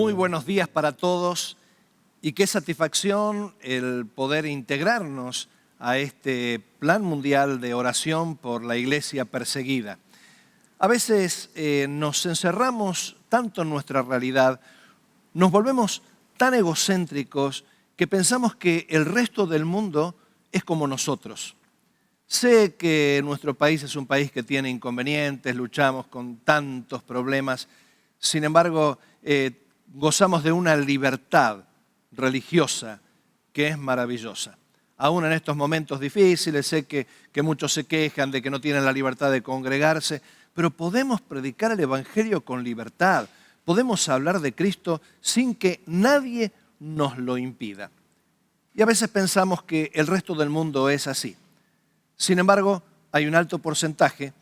Muy buenos días para todos y qué satisfacción el poder integrarnos a este plan mundial de oración por la iglesia perseguida. A veces nos encerramos tanto en nuestra realidad, nos volvemos tan egocéntricos que pensamos que el resto del mundo es como nosotros. Sé que nuestro país es un país que tiene inconvenientes, luchamos con tantos problemas, sin embargo, gozamos de una libertad religiosa que es maravillosa. Aún en estos momentos difíciles, sé que muchos se quejan de que no tienen la libertad de congregarse, pero podemos predicar el Evangelio con libertad, podemos hablar de Cristo sin que nadie nos lo impida. Y a veces pensamos que el resto del mundo es así. Sin embargo, hay un alto porcentaje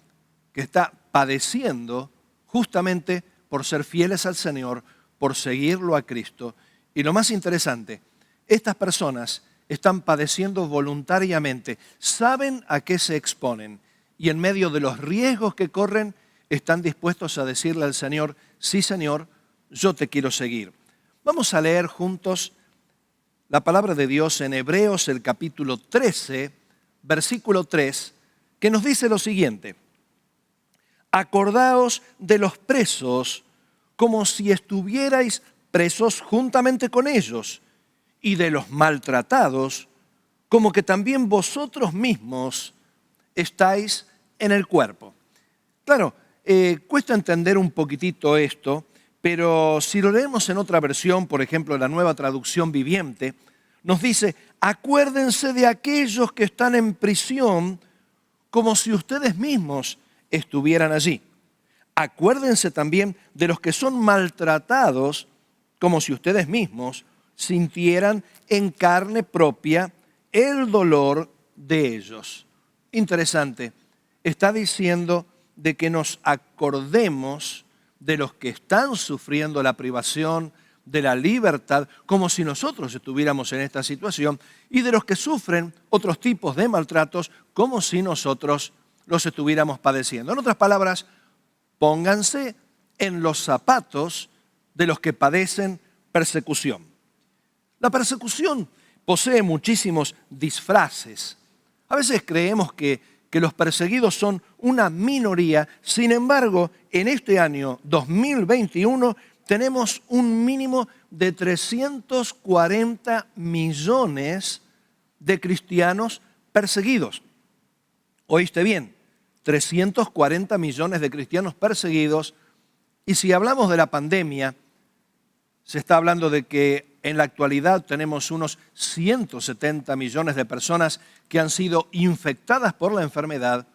que está padeciendo justamente por ser fieles al Señor, por seguirlo a Cristo. Y lo más interesante, estas personas están padeciendo voluntariamente, saben a qué se exponen y en medio de los riesgos que corren, están dispuestos a decirle al Señor, sí Señor, yo te quiero seguir. Vamos a leer juntos la palabra de Dios en Hebreos, el capítulo 13, versículo 3, que nos dice lo siguiente: acordaos de los presos como si estuvierais presos juntamente con ellos, y de los maltratados como que también vosotros mismos estáis en el cuerpo. Claro, cuesta entender un poquitito esto, pero si lo leemos en otra versión, por ejemplo, la Nueva Traducción Viviente, nos dice, acuérdense de aquellos que están en prisión como si ustedes mismos estuvieran allí. Acuérdense también de los que son maltratados como si ustedes mismos sintieran en carne propia el dolor de ellos. Interesante, está diciendo de que nos acordemos de los que están sufriendo la privación de la libertad, como si nosotros estuviéramos en esta situación, y de los que sufren otros tipos de maltratos, como si nosotros los estuviéramos padeciendo. En otras palabras, pónganse en los zapatos de los que padecen persecución. La persecución posee muchísimos disfraces. A veces creemos que los perseguidos son una minoría. Sin embargo, en este año 2021 tenemos un mínimo de 340 millones de cristianos perseguidos. ¿Oíste bien? 340 millones de cristianos perseguidos. Y si hablamos de la pandemia, se está hablando de que en la actualidad tenemos unos 170 millones de personas que han sido infectadas por la enfermedad.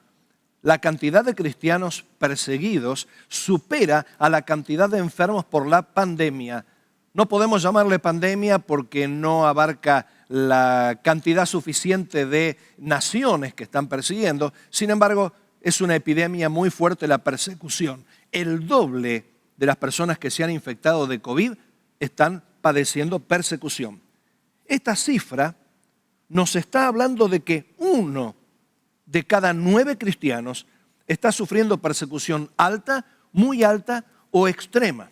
La cantidad de cristianos perseguidos supera a la cantidad de enfermos por la pandemia. No podemos llamarle pandemia porque no abarca la cantidad suficiente de naciones que están persiguiendo. Sin embargo, es una epidemia muy fuerte la persecución. El doble de las personas que se han infectado de COVID están padeciendo persecución. Esta cifra nos está hablando de que 1 de cada 9 cristianos está sufriendo persecución alta, muy alta o extrema.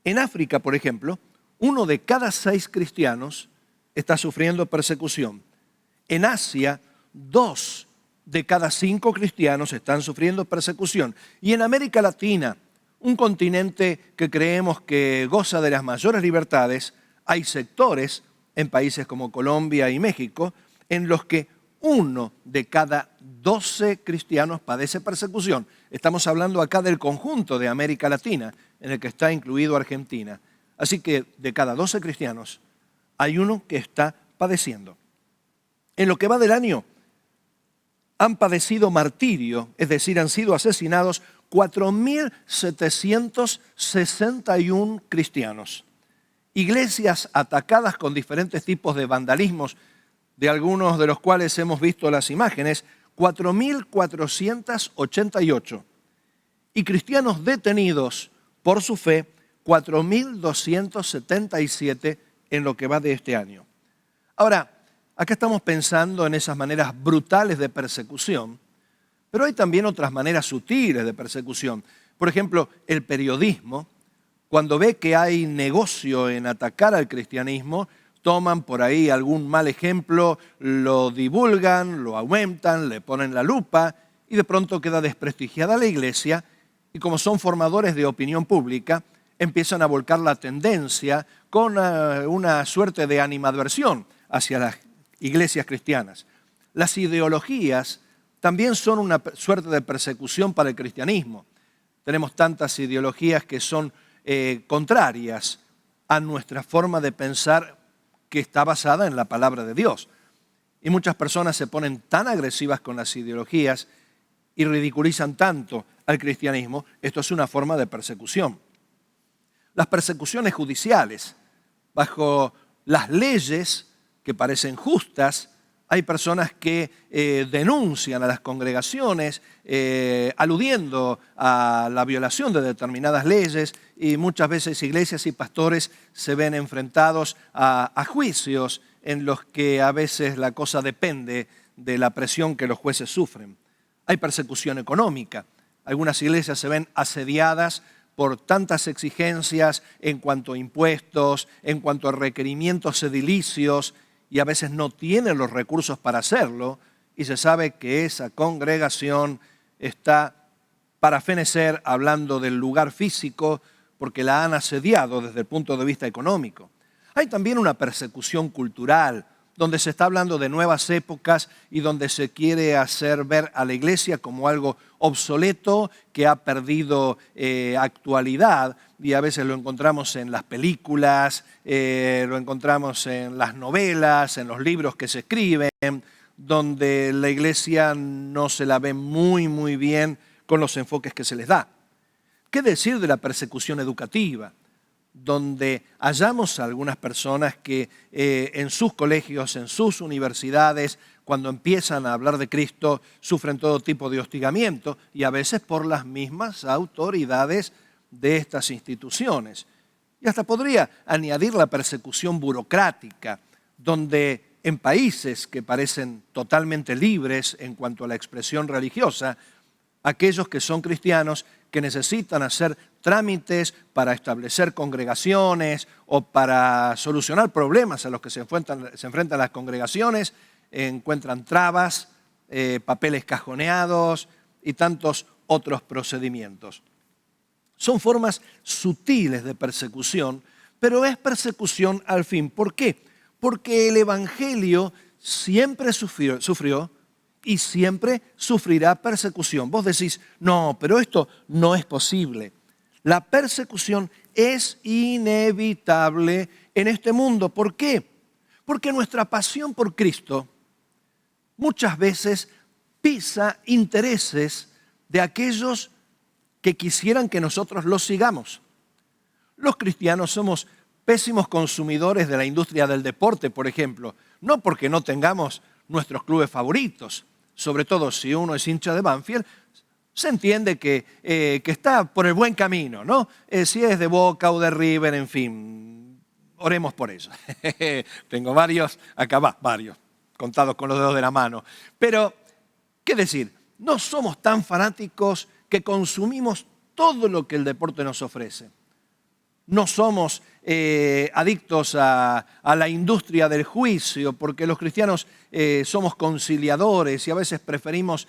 En África, por ejemplo, 1 de cada 6 cristianos está sufriendo persecución. En Asia, 2 de cada 5 cristianos están sufriendo persecución. Y en América Latina, un continente que creemos que goza de las mayores libertades, hay sectores en países como Colombia y México en los que 1 de cada 12 cristianos padece persecución. Estamos hablando acá del conjunto de América Latina, en el que está incluido Argentina. Así que de cada 12 cristianos hay 1 que está padeciendo. En lo que va del año, han padecido martirio, es decir, han sido asesinados 4.761 cristianos. Iglesias atacadas con diferentes tipos de vandalismos, de algunos de los cuales hemos visto las imágenes, 4.488. Y cristianos detenidos por su fe, 4.277 en lo que va de este año. Ahora, acá estamos pensando en esas maneras brutales de persecución, pero hay también otras maneras sutiles de persecución. Por ejemplo, el periodismo cuando ve que hay negocio en atacar al cristianismo, toman por ahí algún mal ejemplo, lo divulgan, lo aumentan, le ponen la lupa y de pronto queda desprestigiada la iglesia y como son formadores de opinión pública, empiezan a volcar la tendencia con una suerte de animadversión hacia las iglesias cristianas. Las ideologías también son una suerte de persecución para el cristianismo. Tenemos tantas ideologías que son contrarias a nuestra forma de pensar que está basada en la palabra de Dios. Y muchas personas se ponen tan agresivas con las ideologías y ridiculizan tanto al cristianismo. Esto es una forma de persecución. Las persecuciones judiciales, bajo las leyes que parecen justas, hay personas que denuncian a las congregaciones aludiendo a la violación de determinadas leyes y muchas veces iglesias y pastores se ven enfrentados a juicios en los que a veces la cosa depende de la presión que los jueces sufren. Hay persecución económica. Algunas iglesias se ven asediadas por tantas exigencias en cuanto a impuestos, en cuanto a requerimientos edilicios, y a veces no tienen los recursos para hacerlo, y se sabe que esa congregación está para fenecer hablando del lugar físico, porque la han asediado desde el punto de vista económico. Hay también una persecución cultural, donde se está hablando de nuevas épocas y donde se quiere hacer ver a la iglesia como algo obsoleto que ha perdido actualidad, y a veces lo encontramos en las películas, lo encontramos en las novelas, en los libros que se escriben, donde la iglesia no se la ve muy bien con los enfoques que se les da. ¿Qué decir de la persecución educativa? Donde hallamos a algunas personas que en sus colegios, en sus universidades, cuando empiezan a hablar de Cristo, sufren todo tipo de hostigamiento y a veces por las mismas autoridades de estas instituciones. Y hasta podría añadir la persecución burocrática, donde en países que parecen totalmente libres en cuanto a la expresión religiosa, aquellos que son cristianos que necesitan hacer trámites para establecer congregaciones o para solucionar problemas a los que se enfrentan las congregaciones, encuentran trabas, papeles cajoneados y tantos otros procedimientos. Son formas sutiles de persecución, pero es persecución al fin. ¿Por qué? Porque el Evangelio siempre sufrió y siempre sufrirá persecución. Vos decís, no, pero esto no es posible. La persecución es inevitable en este mundo. ¿Por qué? Porque nuestra pasión por Cristo muchas veces pisa intereses de aquellos que quisieran que nosotros los sigamos. Los cristianos somos pésimos consumidores de la industria del deporte, por ejemplo, no porque no tengamos nuestros clubes favoritos, sobre todo si uno es hincha de Banfield, se entiende que está por el buen camino, ¿no? Si es de Boca o de River, en fin, oremos por eso. Tengo varios, varios, contados con los dedos de la mano. Pero, ¿qué decir? No somos tan fanáticos que consumimos todo lo que el deporte nos ofrece. No somos adictos a la industria del juicio, porque los cristianos somos conciliadores y a veces preferimos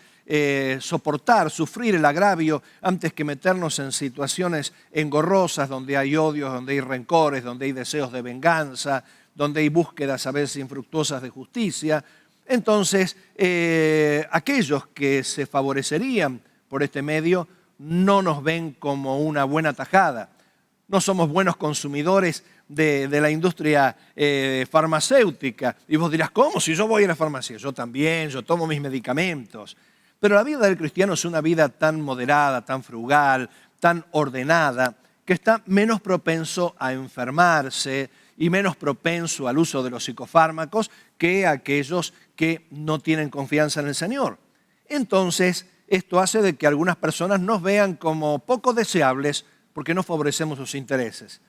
soportar, sufrir el agravio antes que meternos en situaciones engorrosas donde hay odios, donde hay rencores, donde hay deseos de venganza, donde hay búsquedas a veces infructuosas de justicia. Entonces, aquellos que se favorecerían por este medio no nos ven como una buena tajada. No somos buenos consumidores de la industria farmacéutica. Y vos dirás, ¿cómo? Si yo voy a la farmacia, yo también, yo tomo mis medicamentos. Pero la vida del cristiano es una vida tan moderada, tan frugal, tan ordenada, que está menos propenso a enfermarse y menos propenso al uso de los psicofármacos que aquellos que no tienen confianza en el Señor. Entonces, esto hace de que algunas personas nos vean como poco deseables porque no favorecemos sus intereses.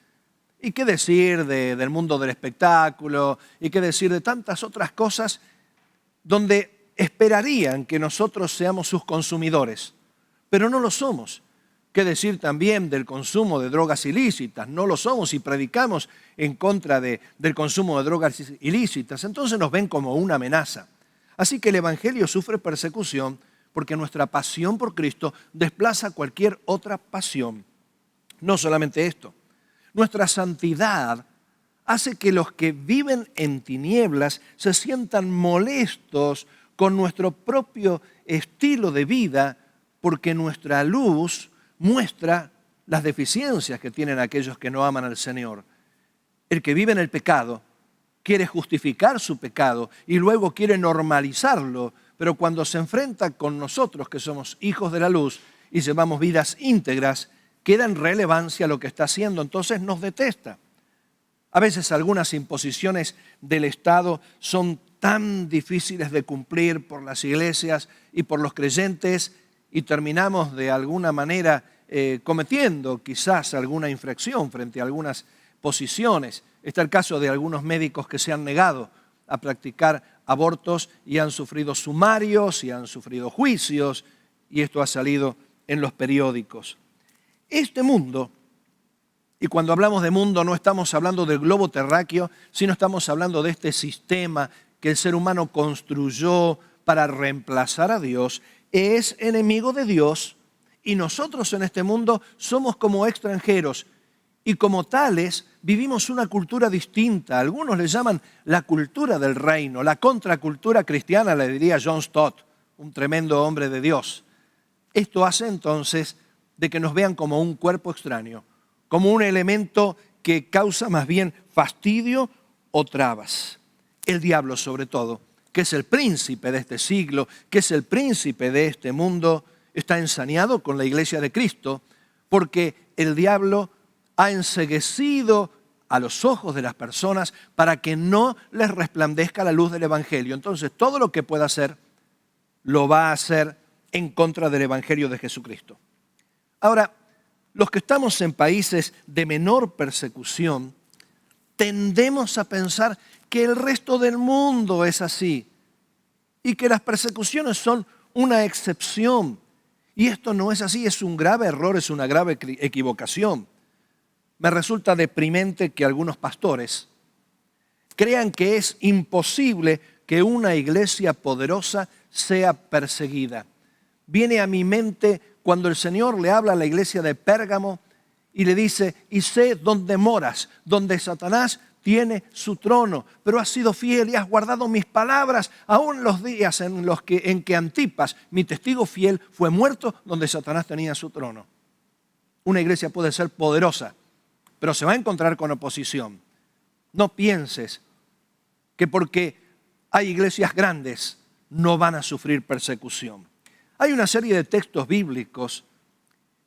¿Y qué decir del mundo del espectáculo? ¿Y qué decir de tantas otras cosas donde esperarían que nosotros seamos sus consumidores? Pero no lo somos. ¿Qué decir también del consumo de drogas ilícitas? No lo somos y predicamos en contra del consumo de drogas ilícitas. Entonces nos ven como una amenaza. Así que el Evangelio sufre persecución porque nuestra pasión por Cristo desplaza cualquier otra pasión. No solamente esto, nuestra santidad hace que los que viven en tinieblas se sientan molestos con nuestro propio estilo de vida porque nuestra luz muestra las deficiencias que tienen aquellos que no aman al Señor. El que vive en el pecado quiere justificar su pecado y luego quiere normalizarlo, pero cuando se enfrenta con nosotros que somos hijos de la luz y llevamos vidas íntegras, queda en relevancia lo que está haciendo, entonces nos detesta. A veces algunas imposiciones del Estado son tan difíciles de cumplir por las iglesias y por los creyentes y terminamos de alguna manera cometiendo quizás alguna infracción frente a algunas posiciones. Está el caso de algunos médicos que se han negado a practicar abortos y han sufrido sumarios y han sufrido juicios y esto ha salido en los periódicos. Este mundo, y cuando hablamos de mundo no estamos hablando del globo terráqueo, sino estamos hablando de este sistema que el ser humano construyó para reemplazar a Dios, es enemigo de Dios y nosotros en este mundo somos como extranjeros y como tales vivimos una cultura distinta. Algunos le llaman la cultura del reino, la contracultura cristiana, le diría John Stott, un tremendo hombre de Dios. Esto hace entonces de que nos vean como un cuerpo extraño, como un elemento que causa más bien fastidio o trabas. El diablo sobre todo, que es el príncipe de este siglo, que es el príncipe de este mundo, está ensañado con la iglesia de Cristo, porque el diablo ha enceguecido a los ojos de las personas para que no les resplandezca la luz del Evangelio. Entonces, todo lo que pueda hacer, lo va a hacer en contra del Evangelio de Jesucristo. Ahora, los que estamos en países de menor persecución, tendemos a pensar que el resto del mundo es así y que las persecuciones son una excepción. Y esto no es así, es un grave error, es una grave equivocación. Me resulta deprimente que algunos pastores crean que es imposible que una iglesia poderosa sea perseguida. Viene a mi mente cuando el Señor le habla a la iglesia de Pérgamo y le dice, y sé dónde moras, donde Satanás tiene su trono, pero has sido fiel y has guardado mis palabras, aún los días en que Antipas, mi testigo fiel, fue muerto donde Satanás tenía su trono. Una iglesia puede ser poderosa, pero se va a encontrar con oposición. No pienses que porque hay iglesias grandes no van a sufrir persecución. Hay una serie de textos bíblicos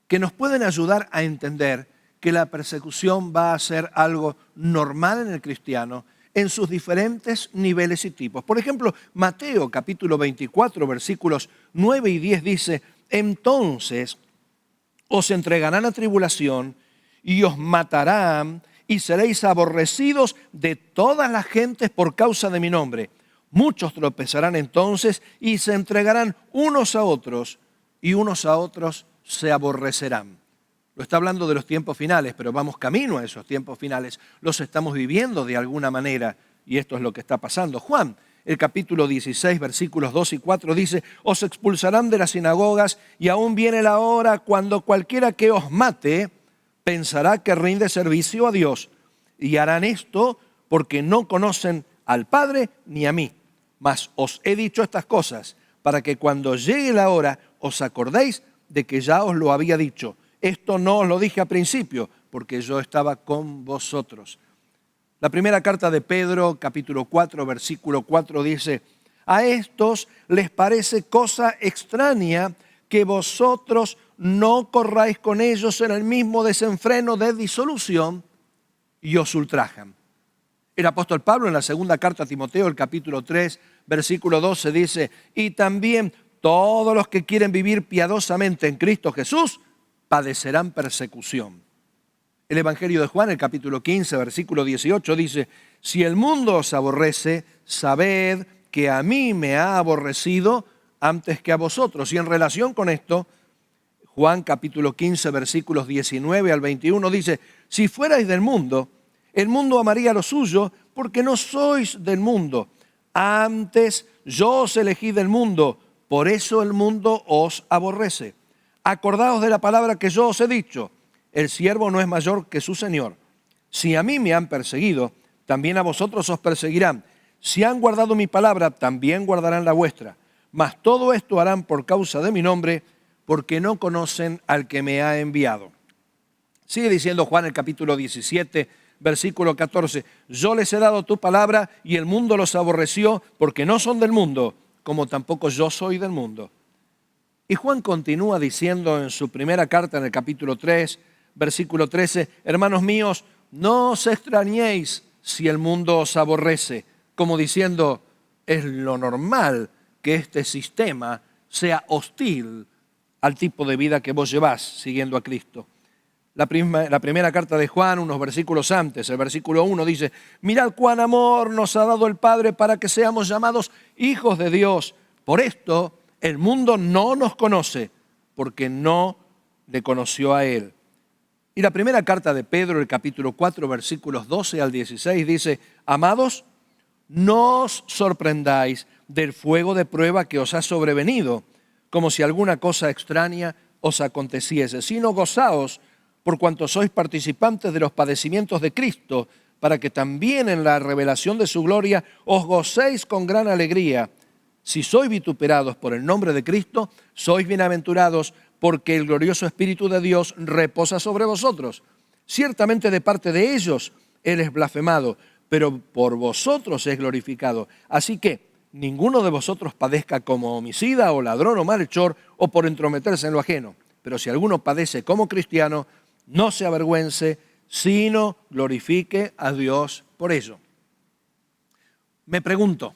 que nos pueden ayudar a entender que la persecución va a ser algo normal en el cristiano en sus diferentes niveles y tipos. Por ejemplo, Mateo capítulo 24, versículos 9 y 10 dice, entonces os entregarán a tribulación y os matarán y seréis aborrecidos de todas las gentes por causa de mi nombre. Muchos tropezarán entonces y se entregarán unos a otros y unos a otros se aborrecerán. Lo está hablando de los tiempos finales, pero vamos camino a esos tiempos finales. Los estamos viviendo de alguna manera y esto es lo que está pasando. Juan, el capítulo 16, versículos 2 y 4 dice, os expulsarán de las sinagogas y aún viene la hora cuando cualquiera que os mate pensará que rinde servicio a Dios y harán esto porque no conocen al Padre ni a mí. Mas os he dicho estas cosas para que cuando llegue la hora os acordéis de que ya os lo había dicho. Esto no os lo dije al principio porque yo estaba con vosotros. La primera carta de Pedro, capítulo 4, versículo 4 dice, a estos les parece cosa extraña que vosotros no corráis con ellos en el mismo desenfreno de disolución y os ultrajan. El apóstol Pablo en la segunda carta a Timoteo, el capítulo 3, versículo 12 dice, y también todos los que quieren vivir piadosamente en Cristo Jesús padecerán persecución. El Evangelio de Juan, el capítulo 15, versículo 18 dice, si el mundo os aborrece, sabed que a mí me ha aborrecido antes que a vosotros. Y en relación con esto, Juan capítulo 15, versículos 19 al 21 dice, si fuerais del mundo, el mundo amaría lo suyo, porque no sois del mundo. Antes yo os elegí del mundo, por eso el mundo os aborrece. Acordaos de la palabra que yo os he dicho, el siervo no es mayor que su señor. Si a mí me han perseguido, también a vosotros os perseguirán. Si han guardado mi palabra, también guardarán la vuestra. Mas todo esto harán por causa de mi nombre, porque no conocen al que me ha enviado. Sigue diciendo Juan el capítulo 17, versículo 14. Yo les he dado tu palabra y el mundo los aborreció porque no son del mundo, como tampoco yo soy del mundo. Y Juan continúa diciendo en su primera carta en el capítulo 3, versículo 13, hermanos míos, no os extrañéis si el mundo os aborrece, como diciendo, es lo normal que este sistema sea hostil al tipo de vida que vos llevás siguiendo a Cristo. La primera carta de Juan, unos versículos antes, el versículo 1 dice, mirad cuán amor nos ha dado el Padre para que seamos llamados hijos de Dios. Por esto el mundo no nos conoce, porque no le conoció a Él. Y la primera carta de Pedro, el capítulo 4, versículos 12 al 16, dice, amados, no os sorprendáis del fuego de prueba que os ha sobrevenido, como si alguna cosa extraña os aconteciese, sino gozaos por cuanto sois participantes de los padecimientos de Cristo, para que también en la revelación de su gloria os gocéis con gran alegría. Si sois vituperados por el nombre de Cristo, sois bienaventurados, porque el glorioso Espíritu de Dios reposa sobre vosotros. Ciertamente de parte de ellos Él es blasfemado, pero por vosotros es glorificado. Así que ninguno de vosotros padezca como homicida o ladrón o malhechor o por entrometerse en lo ajeno. Pero si alguno padece como cristiano, no se avergüence, sino glorifique a Dios por ello. Me pregunto,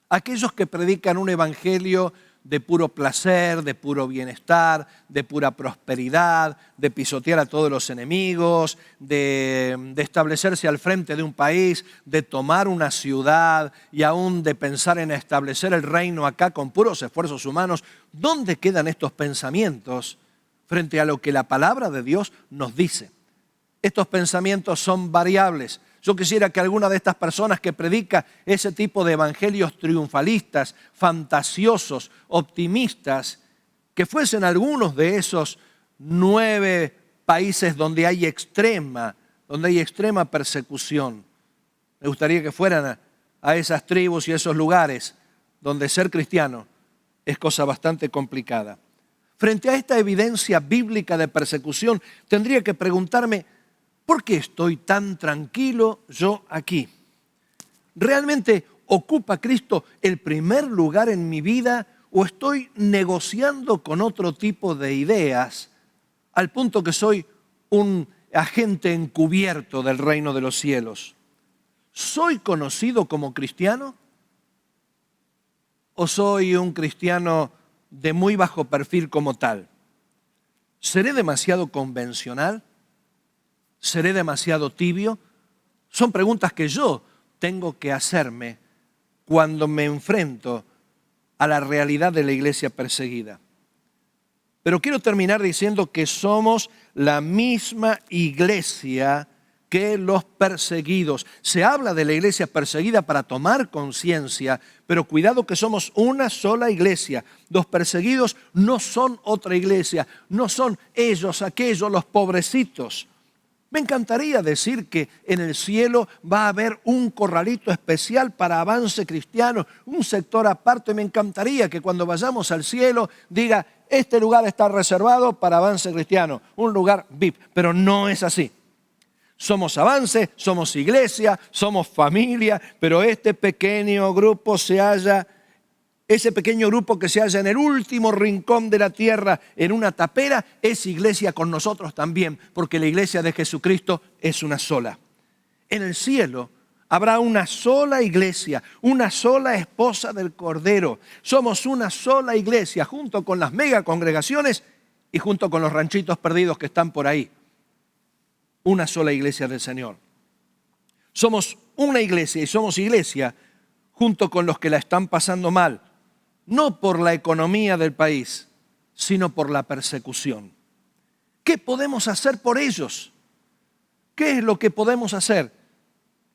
aquellos que predican un evangelio de puro placer, de puro bienestar, de pura prosperidad, de pisotear a todos los enemigos, de establecerse al frente de un país, de tomar una ciudad y aún de pensar en establecer el reino acá con puros esfuerzos humanos, ¿dónde quedan estos pensamientos frente a lo que la palabra de Dios nos dice? Estos pensamientos son variables. Yo quisiera que alguna de estas personas que predica ese tipo de evangelios triunfalistas, fantasiosos, optimistas, que fuesen algunos de esos 9 países donde hay extrema persecución. Me gustaría que fueran a esas tribus y esos lugares donde ser cristiano es cosa bastante complicada. Frente a esta evidencia bíblica de persecución, tendría que preguntarme, ¿por qué estoy tan tranquilo yo aquí? ¿Realmente ocupa Cristo el primer lugar en mi vida o estoy negociando con otro tipo de ideas al punto que soy un agente encubierto del reino de los cielos? ¿Soy conocido como cristiano o soy un cristiano de muy bajo perfil como tal? ¿Seré demasiado convencional? ¿Seré demasiado tibio? Son preguntas que yo tengo que hacerme cuando me enfrento a la realidad de la iglesia perseguida. Pero quiero terminar diciendo que somos la misma iglesia que los perseguidos. Se habla de la iglesia perseguida para tomar conciencia, pero cuidado que somos una sola iglesia. Los perseguidos no son otra iglesia, no son ellos, aquellos, los pobrecitos. Me encantaría decir que en el cielo va a haber un corralito especial para avance cristiano, un sector aparte. Me encantaría que cuando vayamos al cielo diga, este lugar está reservado para avance cristiano, un lugar VIP, pero no es así. Somos avance, somos iglesia, somos familia, pero este pequeño grupo ese pequeño grupo que se halla en el último rincón de la tierra, en una tapera, es iglesia con nosotros también, porque la iglesia de Jesucristo es una sola. En el cielo habrá una sola iglesia, una sola esposa del Cordero. Somos una sola iglesia, junto con las mega congregaciones y junto con los ranchitos perdidos que están por ahí. Una sola iglesia del Señor. Somos una iglesia y somos iglesia junto con los que la están pasando mal. No por la economía del país, sino por la persecución. ¿Qué podemos hacer por ellos? ¿Qué es lo que podemos hacer?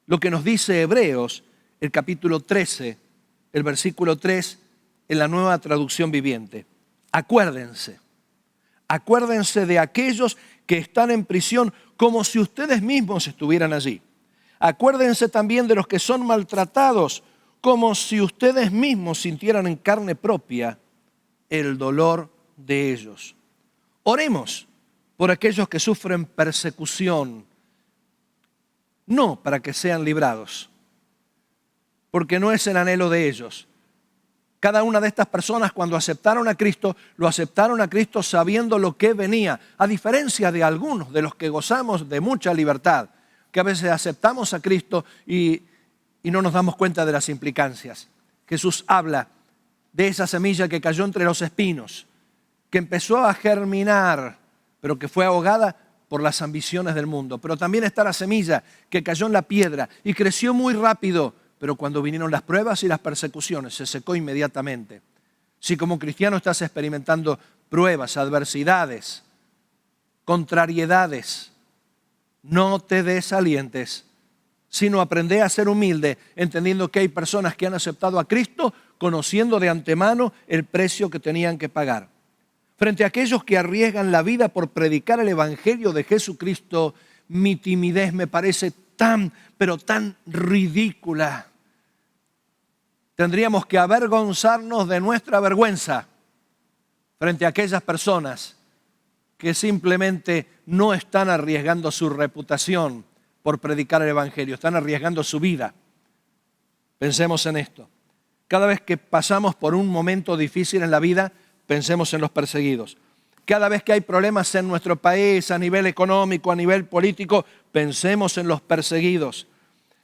Lo que nos dice Hebreos, el capítulo 13, el versículo 3, en la Nueva Traducción Viviente. Acuérdense de aquellos que están en prisión como si ustedes mismos estuvieran allí. Acuérdense también de los que son maltratados como si ustedes mismos sintieran en carne propia el dolor de ellos. Oremos por aquellos que sufren persecución, no para que sean librados, porque no es el anhelo de ellos. Cada una de estas personas, cuando aceptaron a Cristo, lo aceptaron a Cristo sabiendo lo que venía, a diferencia de algunos de los que gozamos de mucha libertad, que a veces aceptamos a Cristo y no nos damos cuenta de las implicancias. Jesús habla de esa semilla que cayó entre los espinos, que empezó a germinar, pero que fue ahogada por las ambiciones del mundo. Pero también está la semilla que cayó en la piedra y creció muy rápido, pero cuando vinieron las pruebas y las persecuciones se secó inmediatamente. Si como cristiano estás experimentando pruebas, adversidades, contrariedades, no te desalientes, sino aprende a ser humilde, entendiendo que hay personas que han aceptado a Cristo, conociendo de antemano el precio que tenían que pagar. Frente a aquellos que arriesgan la vida por predicar el Evangelio de Jesucristo, mi timidez me parece tan, pero tan ridícula. Tendríamos que avergonzarnos de nuestra vergüenza frente a aquellas personas que simplemente no están arriesgando su reputación por predicar el Evangelio, están arriesgando su vida. Pensemos en esto. Cada vez que pasamos por un momento difícil en la vida, pensemos en los perseguidos. Cada vez que hay problemas en nuestro país, a nivel económico, a nivel político, pensemos en los perseguidos.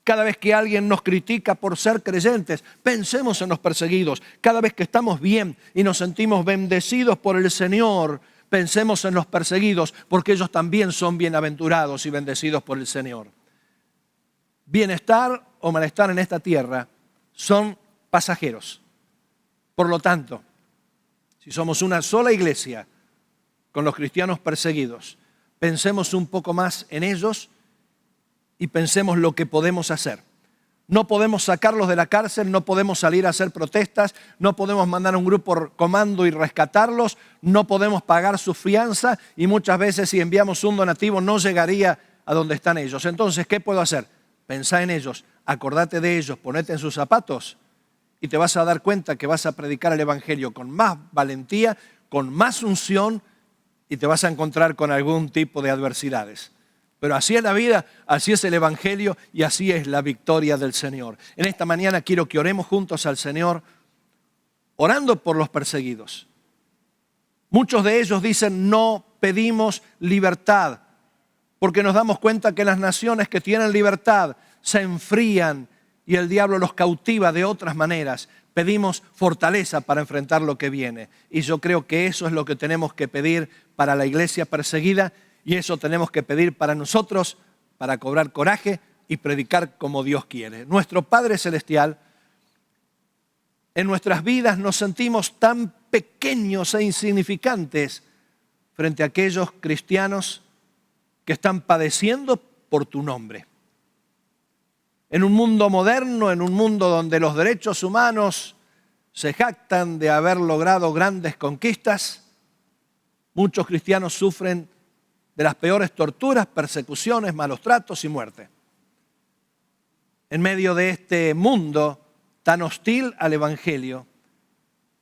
Cada vez que alguien nos critica por ser creyentes, pensemos en los perseguidos. Cada vez que estamos bien y nos sentimos bendecidos por el Señor, pensemos en los perseguidos, porque ellos también son bienaventurados y bendecidos por el Señor. Bienestar o malestar en esta tierra son pasajeros. Por lo tanto, si somos una sola iglesia con los cristianos perseguidos, pensemos un poco más en ellos y pensemos lo que podemos hacer. No podemos sacarlos de la cárcel, no podemos salir a hacer protestas, no podemos mandar un grupo comando y rescatarlos, no podemos pagar su fianza y muchas veces si enviamos un donativo no llegaría a donde están ellos. Entonces, ¿qué puedo hacer? Pensá en ellos, acordate de ellos, ponete en sus zapatos y te vas a dar cuenta que vas a predicar el Evangelio con más valentía, con más unción y te vas a encontrar con algún tipo de adversidades. Pero así es la vida, así es el Evangelio y así es la victoria del Señor. En esta mañana quiero que oremos juntos al Señor, orando por los perseguidos. Muchos de ellos dicen, no pedimos libertad, porque nos damos cuenta que las naciones que tienen libertad se enfrían y el diablo los cautiva de otras maneras. Pedimos fortaleza para enfrentar lo que viene. Y yo creo que eso es lo que tenemos que pedir para la iglesia perseguida. Y eso tenemos que pedir para nosotros, para cobrar coraje y predicar como Dios quiere. Nuestro Padre Celestial, en nuestras vidas nos sentimos tan pequeños e insignificantes frente a aquellos cristianos que están padeciendo por tu nombre. En un mundo moderno, en un mundo donde los derechos humanos se jactan de haber logrado grandes conquistas, muchos cristianos sufren de las peores torturas, persecuciones, malos tratos y muerte. En medio de este mundo tan hostil al Evangelio,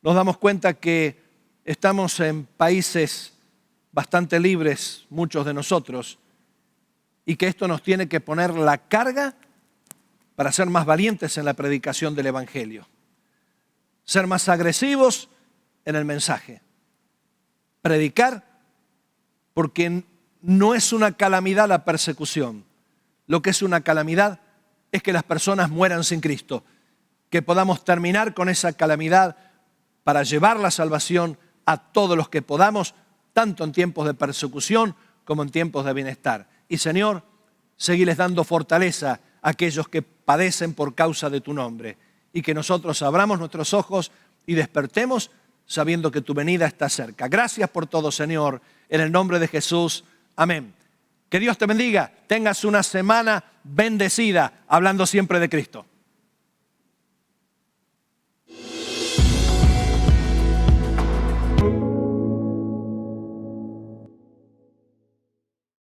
nos damos cuenta que estamos en países bastante libres, muchos de nosotros, y que esto nos tiene que poner la carga para ser más valientes en la predicación del Evangelio, ser más agresivos en el mensaje, predicar porque no es una calamidad la persecución. Lo que es una calamidad es que las personas mueran sin Cristo. Que podamos terminar con esa calamidad para llevar la salvación a todos los que podamos, tanto en tiempos de persecución como en tiempos de bienestar. Y Señor, seguiles dando fortaleza a aquellos que padecen por causa de tu nombre. Y que nosotros abramos nuestros ojos y despertemos sabiendo que tu venida está cerca. Gracias por todo, Señor, en el nombre de Jesús. Amén. Que Dios te bendiga. Tengas una semana bendecida, hablando siempre de Cristo.